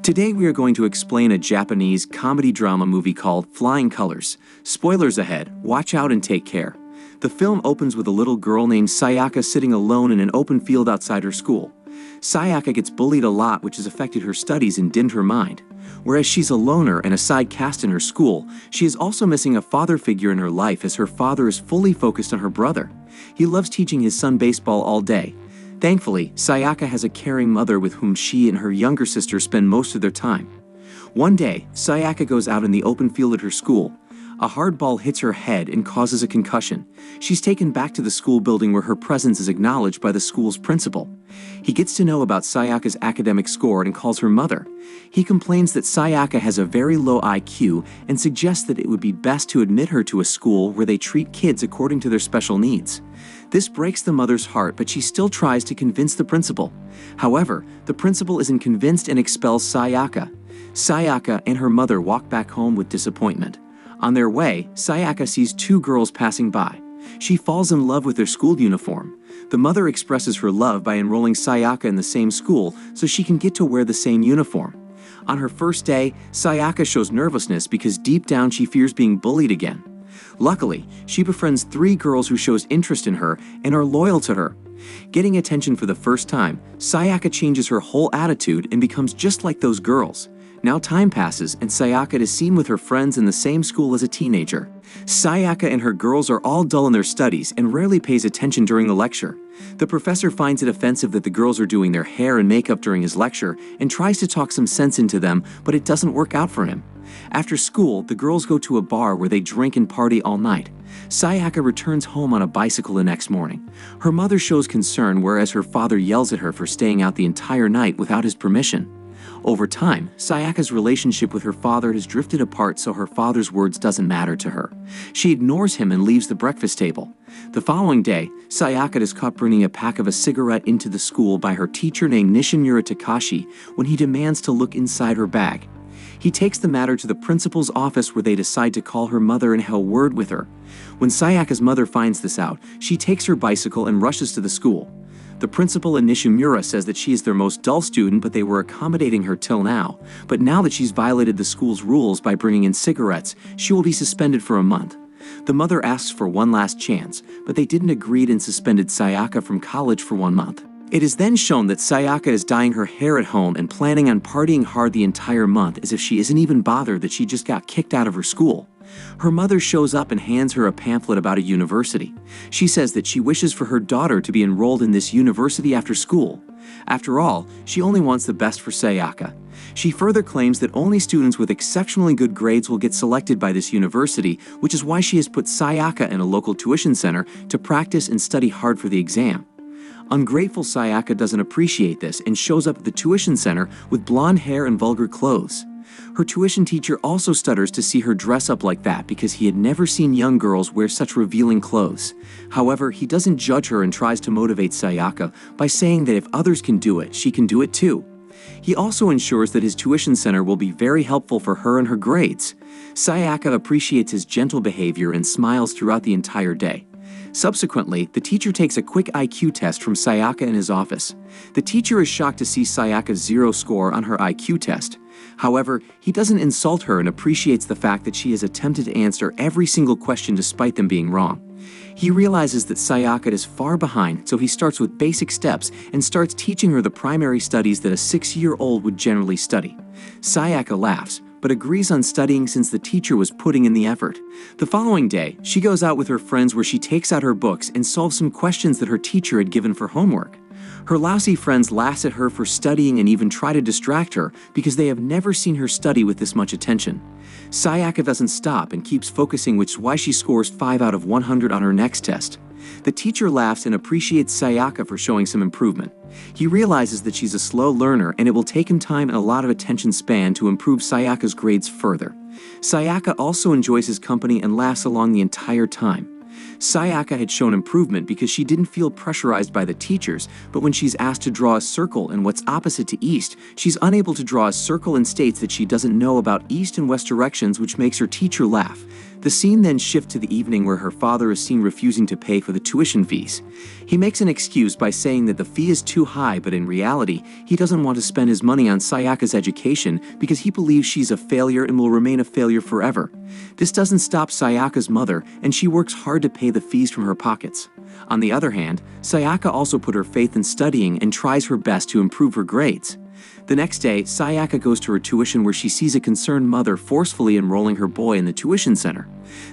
Today we are going to explain a Japanese comedy drama movie called Flying Colors. Spoilers ahead, watch out and take care. The film opens with a little girl named Sayaka sitting alone in an open field outside her school. Sayaka gets bullied a lot, which has affected her studies and dimmed her mind. Whereas she's a loner and a side cast in her school, she is also missing a father figure in her life as her father is fully focused on her brother. He loves teaching his son baseball all day. Thankfully, Sayaka has a caring mother with whom she and her younger sister spend most of their time. One day, Sayaka goes out in the open field at her school. A hard ball hits her head and causes a concussion. She's taken back to the school building where her presence is acknowledged by the school's principal. He gets to know about Sayaka's academic score and calls her mother. He complains that Sayaka has a very low IQ and suggests that it would be best to admit her to a school where they treat kids according to their special needs. This breaks the mother's heart, but she still tries to convince the principal. However, the principal isn't convinced and expels Sayaka. Sayaka and her mother walk back home with disappointment. On their way, Sayaka sees two girls passing by. She falls in love with their school uniform. The mother expresses her love by enrolling Sayaka in the same school so she can get to wear the same uniform. On her first day, Sayaka shows nervousness because deep down she fears being bullied again. Luckily, she befriends three girls who shows interest in her and are loyal to her. Getting attention for the first time, Sayaka changes her whole attitude and becomes just like those girls. Now time passes and Sayaka is seen with her friends in the same school as a teenager. Sayaka and her girls are all dull in their studies and rarely pays attention during the lecture. The professor finds it offensive that the girls are doing their hair and makeup during his lecture and tries to talk some sense into them, but it doesn't work out for him. After school, the girls go to a bar where they drink and party all night. Sayaka returns home on a bicycle the next morning. Her mother shows concern, whereas her father yells at her for staying out the entire night without his permission. Over time, Sayaka's relationship with her father has drifted apart, so her father's words doesn't matter to her. She ignores him and leaves the breakfast table. The following day, Sayaka is caught bringing a pack of a cigarette into the school by her teacher named Nishimura Takashi when he demands to look inside her bag. He takes the matter to the principal's office where they decide to call her mother and have a word with her. When Sayaka's mother finds this out, she takes her bicycle and rushes to the school. The principal and Nishimura says that she is their most dull student, but they were accommodating her till now. But now that she's violated the school's rules by bringing in cigarettes, she will be suspended for a month. The mother asks for one last chance, but they didn't agree and suspended Sayaka from college for 1 month. It is then shown that Sayaka is dyeing her hair at home and planning on partying hard the entire month, as if she isn't even bothered that she just got kicked out of her school. Her mother shows up and hands her a pamphlet about a university. She says that she wishes for her daughter to be enrolled in this university after school. After all, she only wants the best for Sayaka. She further claims that only students with exceptionally good grades will get selected by this university, which is why she has put Sayaka in a local tuition center to practice and study hard for the exam. Ungrateful Sayaka doesn't appreciate this and shows up at the tuition center with blonde hair and vulgar clothes. Her tuition teacher also stutters to see her dress up like that because he had never seen young girls wear such revealing clothes. However, he doesn't judge her and tries to motivate Sayaka by saying that if others can do it, she can do it too. He also ensures that his tuition center will be very helpful for her and her grades. Sayaka appreciates his gentle behavior and smiles throughout the entire day. Subsequently, the teacher takes a quick IQ test from Sayaka in his office. The teacher is shocked to see Sayaka's 0 score on her IQ test. However, he doesn't insult her and appreciates the fact that she has attempted to answer every single question despite them being wrong. He realizes that Sayaka is far behind, so he starts with basic steps and starts teaching her the primary studies that a 6-year-old would generally study. Sayaka laughs, but agrees on studying since the teacher was putting in the effort. The following day, she goes out with her friends where she takes out her books and solves some questions that her teacher had given for homework. Her lousy friends laugh at her for studying and even try to distract her because they have never seen her study with this much attention. Sayaka doesn't stop and keeps focusing, which is why she scores 5 out of 100 on her next test. The teacher laughs and appreciates Sayaka for showing some improvement. He realizes that she's a slow learner and it will take him time and a lot of attention span to improve Sayaka's grades further. Sayaka also enjoys his company and laughs along the entire time. Sayaka had shown improvement because she didn't feel pressurized by the teachers, but when she's asked to draw a circle in what's opposite to east, she's unable to draw a circle and states that she doesn't know about east and west directions, which makes her teacher laugh. The scene then shifts to the evening where her father is seen refusing to pay for the tuition fees. He makes an excuse by saying that the fee is too high, but in reality, he doesn't want to spend his money on Sayaka's education because he believes she's a failure and will remain a failure forever. This doesn't stop Sayaka's mother, and she works hard to pay the fees from her pockets. On the other hand, Sayaka also put her faith in studying and tries her best to improve her grades. The next day, Sayaka goes to her tuition where she sees a concerned mother forcefully enrolling her boy in the tuition center.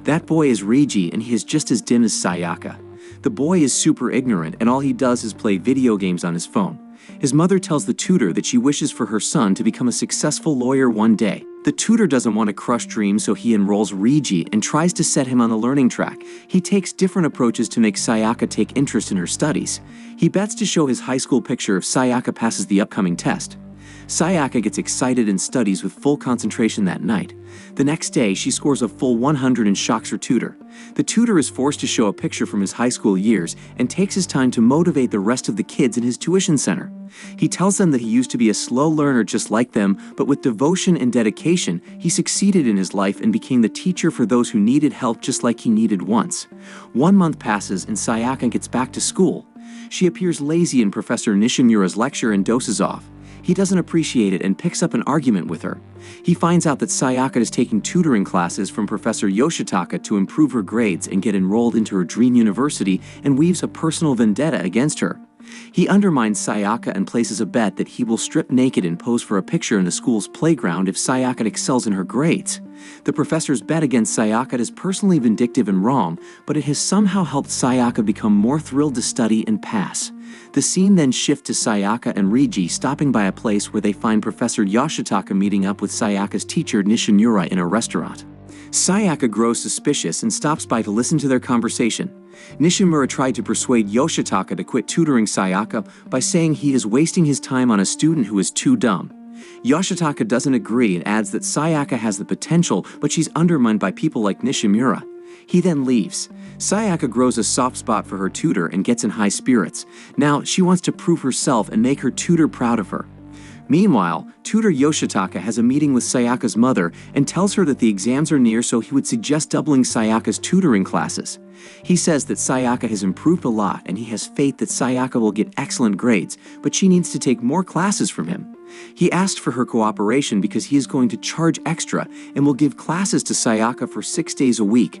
That boy is Reiji, and he is just as dim as Sayaka. The boy is super ignorant, and all he does is play video games on his phone. His mother tells the tutor that she wishes for her son to become a successful lawyer one day. The tutor doesn't want to crush dreams, so he enrolls Reiji and tries to set him on the learning track. He takes different approaches to make Sayaka take interest in her studies. He bets to show his high school picture if Sayaka passes the upcoming test. Sayaka gets excited and studies with full concentration that night. The next day, she scores a full 100 and shocks her tutor. The tutor is forced to show a picture from his high school years and takes his time to motivate the rest of the kids in his tuition center. He tells them that he used to be a slow learner just like them, but with devotion and dedication, he succeeded in his life and became the teacher for those who needed help just like he needed once. 1 month passes and Sayaka gets back to school. She appears lazy in Professor Nishimura's lecture and dozes off. He doesn't appreciate it and picks up an argument with her. He finds out that Sayaka is taking tutoring classes from Professor Yoshitaka to improve her grades and get enrolled into her dream university, and weaves a personal vendetta against her. He undermines Sayaka and places a bet that he will strip naked and pose for a picture in the school's playground if Sayaka excels in her grades. The professor's bet against Sayaka is personally vindictive and wrong, but it has somehow helped Sayaka become more thrilled to study and pass. The scene then shifts to Sayaka and Reiji stopping by a place where they find Professor Yoshitaka meeting up with Sayaka's teacher Nishimura in a restaurant. Sayaka grows suspicious and stops by to listen to their conversation. Nishimura tried to persuade Yoshitaka to quit tutoring Sayaka by saying he is wasting his time on a student who is too dumb. Yoshitaka doesn't agree and adds that Sayaka has the potential, but she's undermined by people like Nishimura. He then leaves. Sayaka grows a soft spot for her tutor and gets in high spirits. Now she wants to prove herself and make her tutor proud of her. Meanwhile, tutor Yoshitaka has a meeting with Sayaka's mother and tells her that the exams are near, so he would suggest doubling Sayaka's tutoring classes. He says that Sayaka has improved a lot and he has faith that Sayaka will get excellent grades, but she needs to take more classes from him. He asked for her cooperation because he is going to charge extra and will give classes to Sayaka for 6 days a week.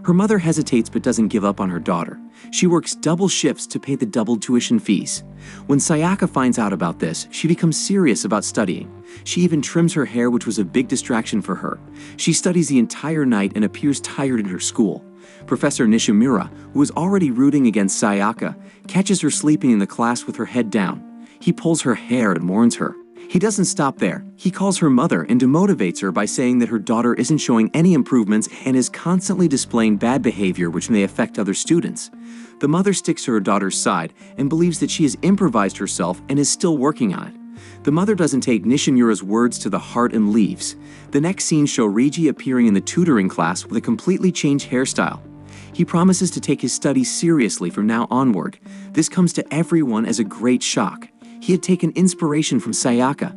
Her mother hesitates but doesn't give up on her daughter. She works double shifts to pay the doubled tuition fees. When Sayaka finds out about this, she becomes serious about studying. She even trims her hair, which was a big distraction for her. She studies the entire night and appears tired in her school. Professor Nishimura, who is already rooting against Sayaka, catches her sleeping in the class with her head down. He pulls her hair and warns her. He doesn't stop there. He calls her mother and demotivates her by saying that her daughter isn't showing any improvements and is constantly displaying bad behavior which may affect other students. The mother sticks to her daughter's side and believes that she has improvised herself and is still working on it. The mother doesn't take Nishimura's words to the heart and leaves. The next scene shows Reiji appearing in the tutoring class with a completely changed hairstyle. He promises to take his studies seriously from now onward. This comes to everyone as a great shock. He had taken inspiration from Sayaka.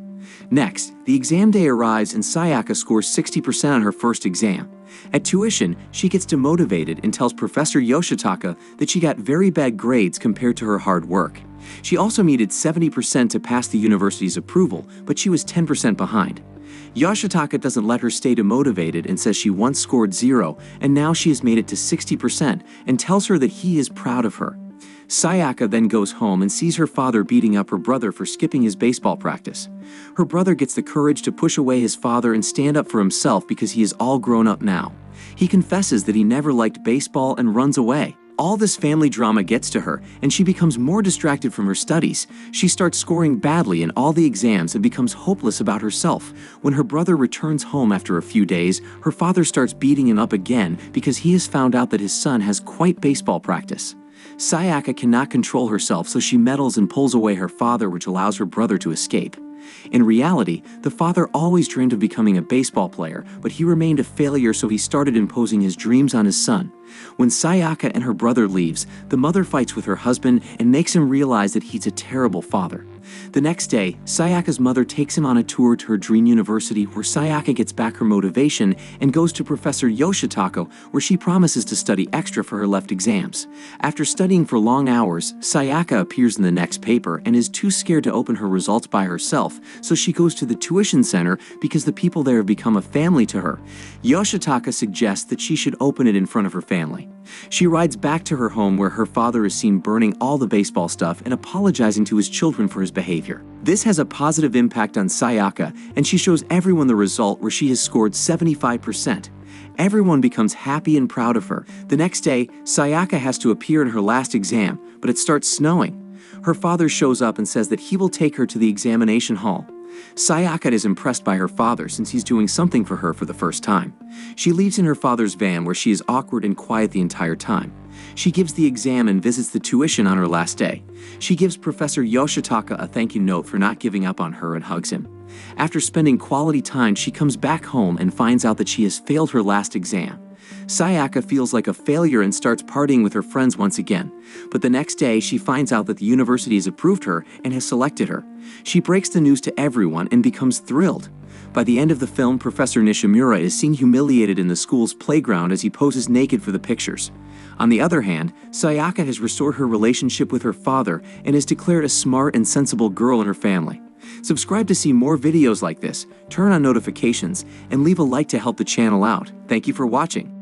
Next, the exam day arrives and Sayaka scores 60% on her first exam. At tuition, she gets demotivated and tells Professor Yoshitaka that she got very bad grades compared to her hard work. She also needed 70% to pass the university's approval, but she was 10% behind. Yoshitaka doesn't let her stay demotivated and says she once scored 0 and now she has made it to 60% and tells her that he is proud of her. Sayaka then goes home and sees her father beating up her brother for skipping his baseball practice. Her brother gets the courage to push away his father and stand up for himself because he is all grown up now. He confesses that he never liked baseball and runs away. All this family drama gets to her, and she becomes more distracted from her studies. She starts scoring badly in all the exams and becomes hopeless about herself. When her brother returns home after a few days, her father starts beating him up again because he has found out that his son has quite baseball practice. Sayaka cannot control herself, so she meddles and pulls away her father, which allows her brother to escape. In reality, the father always dreamed of becoming a baseball player, but he remained a failure, so he started imposing his dreams on his son. When Sayaka and her brother leaves, the mother fights with her husband and makes him realize that he's a terrible father. The next day, Sayaka's mother takes him on a tour to her dream university where Sayaka gets back her motivation and goes to Professor Yoshitaka, where she promises to study extra for her left exams. After studying for long hours, Sayaka appears in the next paper and is too scared to open her results by herself, so she goes to the tuition center because the people there have become a family to her. Yoshitaka suggests that she should open it in front of her family. She rides back to her home where her father is seen burning all the baseball stuff and apologizing to his children for his behavior. This has a positive impact on Sayaka, and she shows everyone the result where she has scored 75%. Everyone becomes happy and proud of her. The next day, Sayaka has to appear in her last exam, but it starts snowing. Her father shows up and says that he will take her to the examination hall. Sayaka is impressed by her father since he's doing something for her for the first time. She leaves in her father's van where she is awkward and quiet the entire time. She gives the exam and visits the tuition on her last day. She gives Professor Yoshitaka a thank you note for not giving up on her and hugs him. After spending quality time, she comes back home and finds out that she has failed her last exam. Sayaka feels like a failure and starts partying with her friends once again. But the next day, she finds out that the university has approved her and has selected her. She breaks the news to everyone and becomes thrilled. By the end of the film, Professor Nishimura is seen humiliated in the school's playground as he poses naked for the pictures. On the other hand, Sayaka has restored her relationship with her father and is declared a smart and sensible girl in her family. Subscribe to see more videos like this, turn on notifications, and leave a like to help the channel out. Thank you for watching.